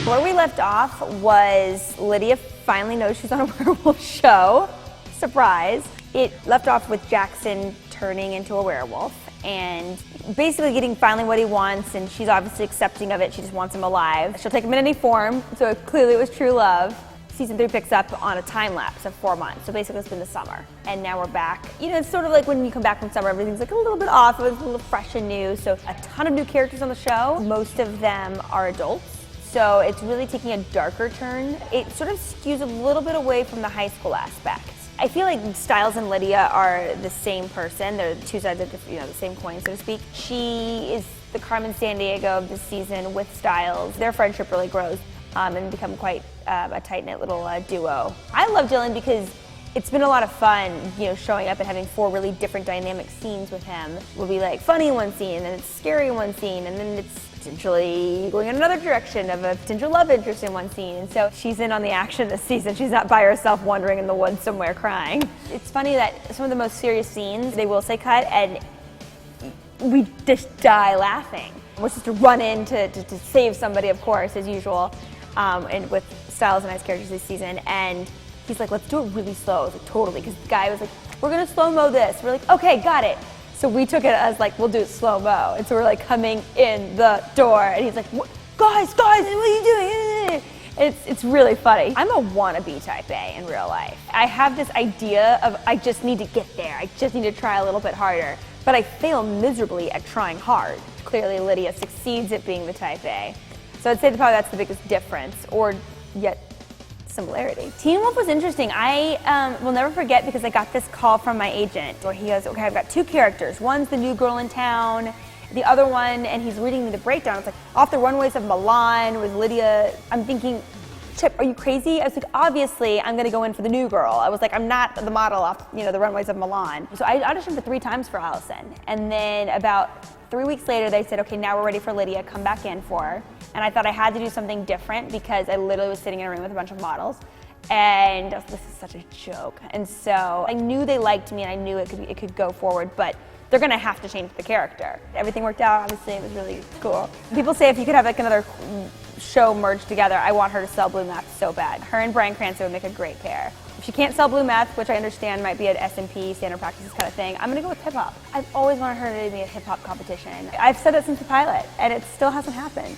Where we left off was Lydia finally knows she's on a werewolf show. Surprise. It left off with Jackson turning into a werewolf and basically getting finally what he wants, and she's obviously accepting of it. She just wants him alive. She'll take him in any form, so clearly it was true love. Season 3 picks up on a time lapse of 4 months, so basically it's been the summer. And now we're back. You know, it's sort of like when you come back from summer, everything's like a little bit off, it was a little fresh and new, so a ton of new characters on the show. Most of them are adults. So it's really taking a darker turn. It sort of skews a little bit away from the high school aspect. I feel like Stiles and Lydia are the same person. They're two sides of the same coin, so to speak. She is the Carmen Sandiego of this season with Stiles. Their friendship really grows and become quite a tight-knit little duo. I love Dylan because it's been a lot of fun, you know, showing up and having 4 really different dynamic scenes with him. We'll be like funny in one scene, and then it's scary in one scene, and then it's potentially going in another direction of a potential love interest in one scene. And so she's in on the action this season. She's not by herself wandering in the woods somewhere crying. It's funny that some of the most serious scenes, they will say cut, and we just die laughing. We're supposed to run in to save somebody, of course, as usual, and with Stiles and I's characters this season. And he's like, let's do it really slow. I was like, totally, because the guy was like, we're gonna slow-mo this. We're like, okay, got it. So we took it as like, we'll do it slow-mo. And so we're like coming in the door, and he's like, guys, what are you doing? It's really funny. I'm a wannabe type A in real life. I have this idea of I just need to get there. I just need to try a little bit harder. But I fail miserably at trying hard. Clearly Lydia succeeds at being the type A. So I'd say probably that's the biggest difference, or yet similarity. Teen Wolf was interesting. I will never forget because I got this call from my agent where he goes, okay, I've got 2 characters. One's the new girl in town, the other one, and he's reading me the breakdown. It's like, off the runways of Milan with Lydia. I'm thinking, Chip, are you crazy? I was like, obviously, I'm gonna go in for the new girl. I was like, I'm not the model off, you know, the runways of Milan. So I auditioned for 3 times for Allison. And then about 3 weeks later, they said, okay, now we're ready for Lydia, come back in for her. And I thought I had to do something different because I literally was sitting in a room with a bunch of models. And I was, this is such a joke. And so I knew they liked me and I knew it could go forward, but they're gonna have to change the character. Everything worked out, obviously, it was really cool. People say if you could have like another show merged together, I want her to sell blue meth so bad. Her and Bryan Cranston would make a great pair. If she can't sell blue meth, which I understand might be an S&P, standard practices kind of thing, I'm gonna go with hip hop. I've always wanted her to be a hip hop competition. I've said it since the pilot, and it still hasn't happened.